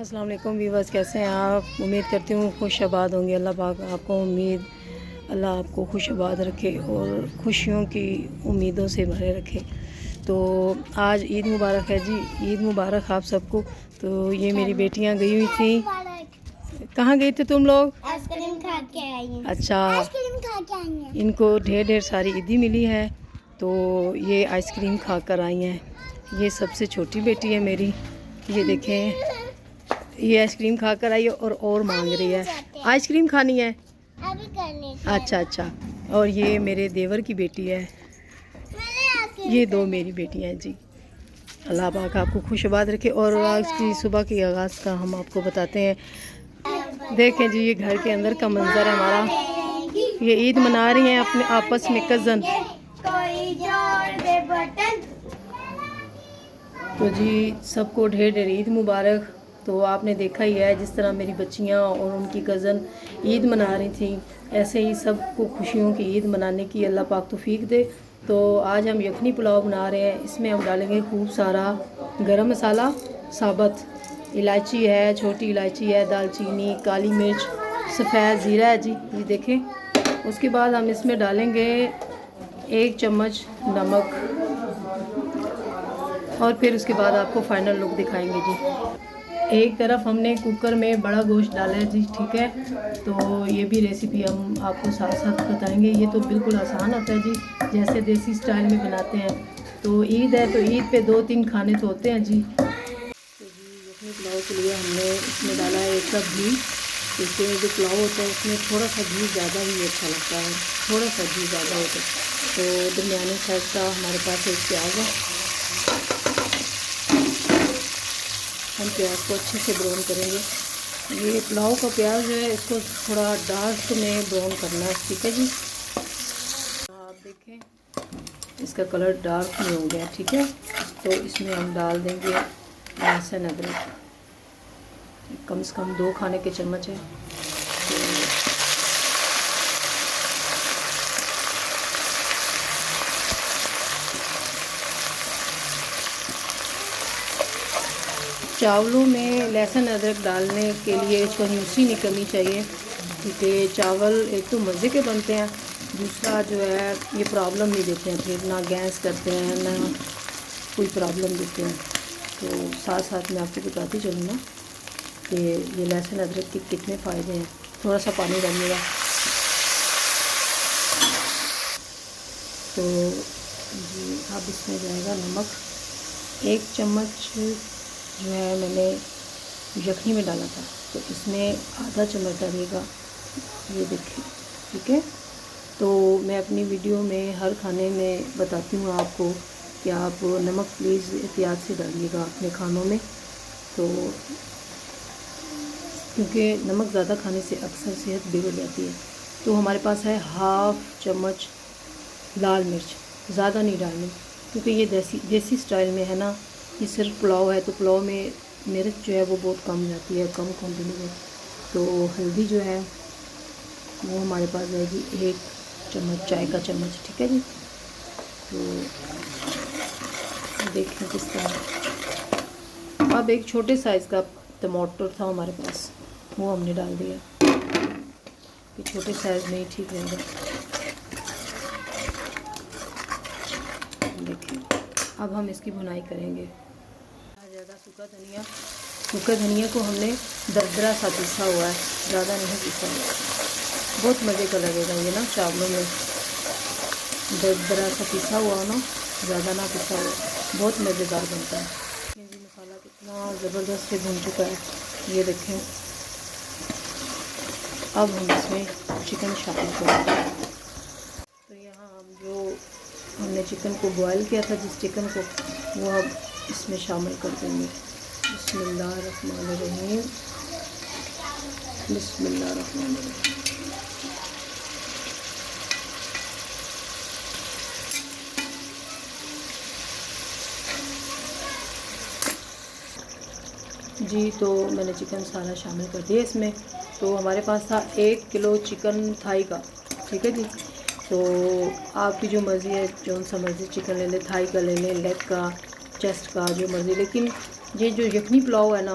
अस्सलाम वालेकुम व्यूअर्स, कैसे हैं आप? उम्मीद करती हूँ खुश आबाद होंगे। अल्लाह पाक आपको अल्लाह आपको खुश आबाद रखे और खुशियों की उम्मीदों से भरे रखे। तो आज ईद मुबारक है जी, ईद मुबारक आप सबको। तो ये मेरी बेटियाँ गई हुई थी। कहाँ गई थी तुम लोग? आइसक्रीम खा के आई हैं। अच्छा, आइसक्रीम खा के आई हैं। इनको ढेर ढेर सारी ईदी मिली है तो ये आइसक्रीम खा कर आई हैं। ये सबसे छोटी बेटी है मेरी, ये देखें, ये आइसक्रीम खा कर आई है और मांग रही है आइसक्रीम खानी है। अभी करने अच्छा अच्छा। और ये मेरे देवर की बेटी है। ये दो मेरी बेटियां हैं जी। अल्लाह पाक आपको खुश आबाद रखे। और आज की सुबह के आगाज़ का हम आपको बताते हैं। देखें जी, ये घर के अंदर का मंजर है हमारा। ये ईद मना रही हैं अपने आपस में कज़न। तो जी सबको ढेर ढेर ईद मुबारक। तो आपने देखा ही है जिस तरह मेरी बच्चियां और उनकी कज़न ईद मना रही थी, ऐसे ही सबको खुशियों की ईद मनाने की अल्लाह पाक तौफीक दे। तो आज हम यखनी पुलाव बना रहे हैं। इसमें हम डालेंगे खूब सारा गरम मसाला, साबुत इलायची है, छोटी इलायची है, दालचीनी, काली मिर्च, सफ़ेद ज़ीरा है जी, ये देखें। उसके बाद हम इसमें डालेंगे 1 चम्मच नमक और फिर उसके बाद आपको फ़ाइनल लुक दिखाएंगे जी। एक तरफ हमने कुकर में बड़ा गोश्त डाला है जी, ठीक है। तो ये भी रेसिपी हम आपको साथ साथ बताएंगे। ये तो बिल्कुल आसान होता है जी, जैसे देसी स्टाइल में बनाते हैं। तो ईद है तो ईद पे 2-3 खाने तो होते हैं जी। तो जी यखनी पुलाव के लिए हमने इसमें डाला है 1 कप घी। इसके जो पुलाव होता है उसमें थोड़ा सा घी ज़्यादा ही अच्छा लगता है, थोड़ा सा घी ज़्यादा होता है। तो दरमियाने साइज़ का हमारे पास एक प्याज है। हम प्याज को अच्छे से ब्राउन करेंगे। ये पुलाव का प्याज है, इसको थोड़ा डार्क में ब्राउन करना है, ठीक है जी। आप देखें इसका कलर डार्क में हो गया, ठीक है। तो इसमें हम डाल देंगे लहसुन अदरक, कम से कम 2 खाने के चम्मच है। चावलों में लहसुन अदरक डालने के लिए कंजूसी नहीं करनी चाहिए, क्योंकि चावल एक तो मज़े के बनते हैं, दूसरा जो है ये प्रॉब्लम नहीं देते हैं, फिर ना गैस करते हैं ना कोई प्रॉब्लम देते हैं। तो साथ साथ मैं आपको बताती चलूँ ना कि ये लहसुन अदरक के कितने फ़ायदे हैं। थोड़ा सा पानी डालिएगा। तो जी अब इसमें जाएगा नमक। 1 चम्मच जो है मैंने यखनी में डाला था, तो इसमें आधा चम्मच डालिएगा, ये देखिए, ठीक है। तो मैं अपनी वीडियो में हर खाने में बताती हूँ आपको कि आप नमक प्लीज़ एहतियात से डालिएगा अपने खानों में। तो क्योंकि नमक ज़्यादा खाने से अक्सर सेहत बिगड़ जाती है। तो हमारे पास है 1/2 चम्मच लाल मिर्च, ज़्यादा नहीं डालनी, क्योंकि ये देसी स्टाइल में है ना, ये सिर्फ पुलाव है तो पुलाव में मिर्च जो है वो बहुत कम जाती है, कम क्वांटिटी में। तो हल्दी जो है वो हमारे पास जाएगी 1 चम्मच, चाय का चम्मच, ठीक है जी। तो देखें किस तरह। अब एक छोटे साइज़ का टमाटर था हमारे पास, वो हमने डाल दिया, कि छोटे साइज़ में ही ठीक रहेगा। देखिए अब हम इसकी भुनाई करेंगे। ज़्यादा सूखा धनिया को हमने दरदरा सा पीसा हुआ है, ज़्यादा नहीं पीसा हुआ। बहुत मज़े का लगेगा ये ना चावलों में, दरदरा सा पीसा हुआ ना, ज़्यादा ना पीसा हुआ, बहुत मज़ेदार बनता है। ये मसाला कितना ज़बरदस्त से भुन चुका है, ये देखें। अब हम इसमें चिकन शामिल करेंगे। तो यहाँ हम जो हमने चिकन को बॉयल किया था, जिस चिकन को, वो अब इसमें शामिल कर देंगे। बिस्मिल्लाहिर्रहमानिर्रहीम, बिस्मिल्लाहिर्रहमानिर्रहीम। जी तो मैंने चिकन सारा शामिल कर दिया इसमें। तो हमारे पास था 1 किलो चिकन थाई का, ठीक है जी। तो आपकी जो मर्ज़ी है, जो सा मर्ज़ी चिकन ले लें, थाई का ले लें, लेग का, चेस्ट का, जो मर्ज़ी। लेकिन ये जो यखनी पुलाव है ना,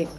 1،